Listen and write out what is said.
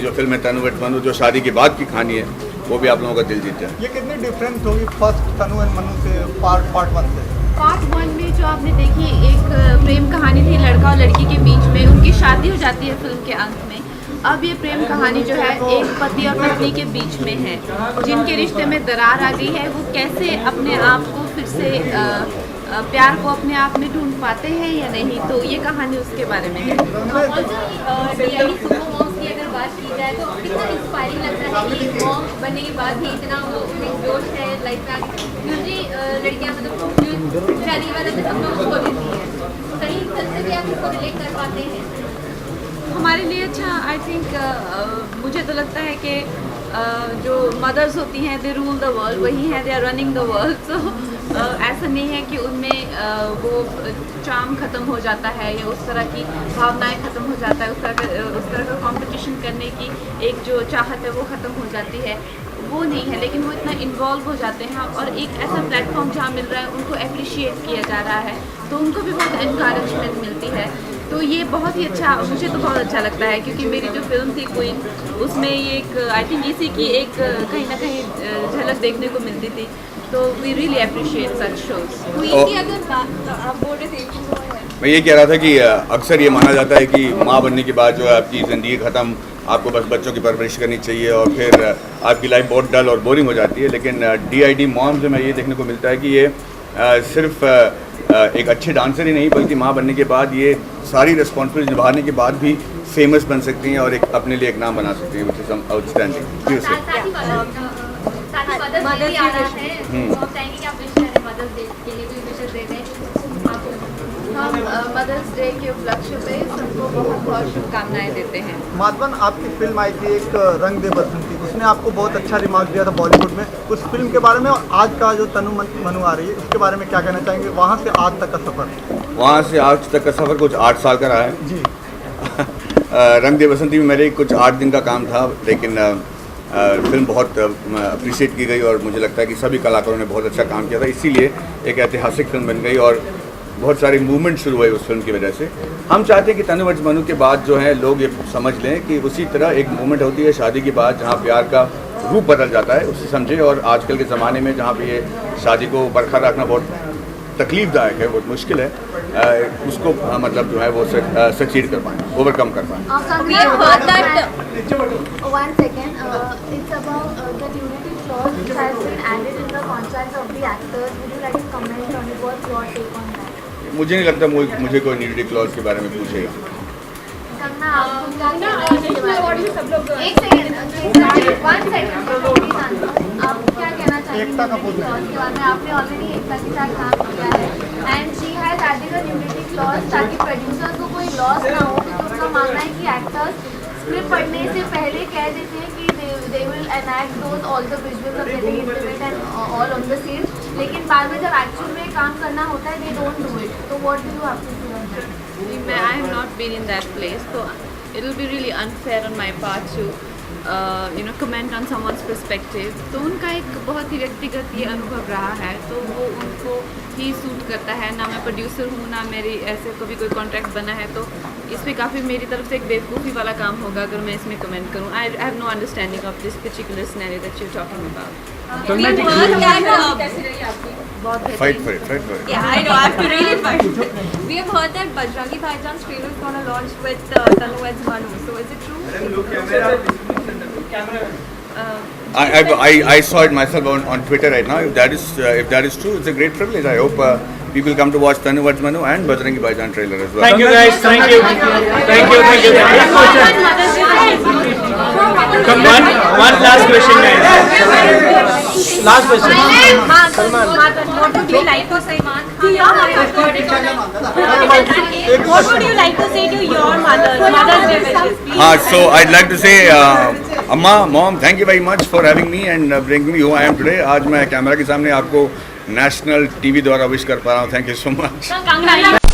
जो फिल्म है तनु एंड मनु, जो शादी के बाद की कहानी है, वो भी आप लोगों का दिल जीता है। ये कितनी डिफरेंस होगी फर्स्ट तनु एंड मनु से पार्ट 1 से? पार्ट 1 में जो आपने देखी एक प्रेम कहानी थी लड़का और लड़की के बीच में, उनकी शादी हो जाती है फिल्म के अंत में। अब ये प्रेम कहानी जो है एक पति और पत्नी के बीच में है, जिनके रिश्ते में दरार आ गई है, वो कैसे अपने आप को फिर से प्यार को अपने आप में ढूंढ पाते हैं या नहीं, तो ये कहानी उसके बारे में है। की अगर बात की जाए तो कितना इंस्पायरिंग लगता है कि मॉम बनने के बाद भी इतना वो जोश है लाइफ में। यूजली लड़कियां मतलब शादी के बाद अपने सपनों को खो देती हैं, कहीं तरह से भी आप इसको रिलेट कर पाते हैं? हमारे लिए अच्छा, आई थिंक मुझे तो लगता है कि जो मदर्स होती हैं दे रूल द वर्ल्ड, वही हैं, they are running the world. So ऐसा नहीं है कि उनमें वो चार्म ख़त्म हो जाता है या उस तरह की भावनाएं ख़त्म हो जाता है, उस तरह का कंपटीशन करने की एक जो चाहत है वो ख़त्म हो जाती है, वो नहीं है। लेकिन वो इतना इन्वॉल्व हो जाते हैं और एक ऐसा प्लेटफॉर्म जहाँ मिल रहा है, उनको अप्रिशिएट किया जा रहा है, तो उनको भी बहुत इनकरेजमेंट मिलती है। तो ये बहुत ही अच्छा, मुझे तो बहुत अच्छा लगता है, क्योंकि मेरी जो फिल्म थी क्वीन, उसमें ये एक आई थिंक इसी की एक कहीं ना कहीं झलक देखने को मिलती थी। तो we really appreciate such shows. Queen की अगर आप बोल रहे थे, मैं ये कह रहा था कि अक्सर ये माना जाता है कि माँ बनने के बाद जो है आपकी ज़िंदगी ख़त्म, आपको बस बच्चों की परवरिश करनी चाहिए और फिर आपकी लाइफ बहुत डल और बोरिंग हो जाती है। लेकिन DID मॉम से मैं ये देखने को मिलता है कि ये सिर्फ एक अच्छे डांसर ही नहीं, बल्कि माँ बनने के बाद ये सारी रिस्पॉन्सिबिलिटी निभाने के बाद भी फेमस बन सकती हैं और एक अपने लिए एक नाम बना सकती हैं, which is outstanding. Mother's Day आ रहा है, तो आप चाहेंगे कि आप विश करें मदर्स डे के लिए, कोई विशेष दे दें? हम मदर्स डे के उपलक्ष्य पे सबको बहुत बहुत शुभकामनाएं देते हैं। माधवन, आपकी फिल्म आई थी एक रंग दे बसंती, उसने आपको बहुत अच्छा रिमार्क दिया था बॉलीवुड में उस फिल्म के बारे में, और आज का जो तनु मनु आ रही है उसके बारे में क्या कहना चाहेंगे? वहाँ से आज तक का सफ़र? वहाँ से आज तक का सफ़र कुछ 8 साल का रहा है जी। रंग दे बसंती में मेरे कुछ 8 दिन का काम था, लेकिन फिल्म बहुत अप्रिशिएट की गई और मुझे लगता है कि सभी कलाकारों ने बहुत अच्छा काम किया था, इसीलिए एक ऐतिहासिक फिल्म बन गई और बहुत सारी मूवमेंट शुरू हुई उस फिल्म की वजह से। हम चाहते हैं कि तनु वर्सेस मनु के बाद जो है लोग ये समझ लें कि उसी तरह एक मूवमेंट होती है शादी के बाद, जहाँ प्यार का रूप बदल जाता है, उसे समझे। और आजकल के ज़माने में जहाँ पे ये शादी को बरकरार रखना बहुत तकलीफदायक है, बहुत मुश्किल है, उसको मतलब जो है वो सक्सीड कर पाएँ, ओवरकम कर पाएँ। One second, it's about the nudity clause which has been added in the contract of the actors. Would you like to comment on it? What's your take on that? मुझे नहीं लगता मुझे कोई nudity clause के बारे में पूछेगा। कंगना, आपको क्या कहना है इसके बारे में? सब लोग एक सेकंड, 1 सेकंड, प्लीज आंसर। आप क्या कहना चाहेंगे एकता का nudity clause के बारे में? आपने ऑलरेडी एकता के साथ काम किया है and she has added a nudity clause ताकि प्रोड्यूसर्स को कोई लॉस ना हो, क्योंकि उनका मानना है कि एक्टर्स स्क्रिप्ट पढ़ने से पहले कह देते हैं कि they will enact those all the visuals of getting intimate and all on the scene, लेकिन बाद में जब एक्चुअल में काम करना होता है they don't do it. So what do you have to say on that? I have not been in that place, so it will be really unfair on my part to comment on someone's perspective. तो उनका एक बहुत ही व्यक्तिगत ये अनुभव रहा है, तो वो उनको ही सूट करता है। ना मैं प्रोड्यूसर हूँ, ना मेरी ऐसे कभी कोई कॉन्ट्रैक्ट बना है, तो इस पर काफ़ी मेरी तरफ से एक बेवकूफ़ी वाला काम होगा अगर मैं इसमें कमेंट करूँ। I have no understanding of this particular scenario that you are talking about. बहुत Fight for it. Yeah, I know. I have to really fight. We have heard that Bajrangi Bhaijans trailer is going to launch with Tanu and Manu. So is it true? I saw it myself on Twitter right now. If that is true, it's a great privilege. I hope people come to watch Tanu versus Manu and Bajrangi Bhaijans trailer as well. Thank you guys. Thank you. Come one last question, guys. Last question. What would you like to say, What would you like to say to your Mother's Day wishes, please? So I'd like to say, Amma, Mom, thank you very much for having me and bringing me who I am today. आज मैं camera के सामने आपको national TV द्वारा wish कर पा रहा हूँ. Thank you so much.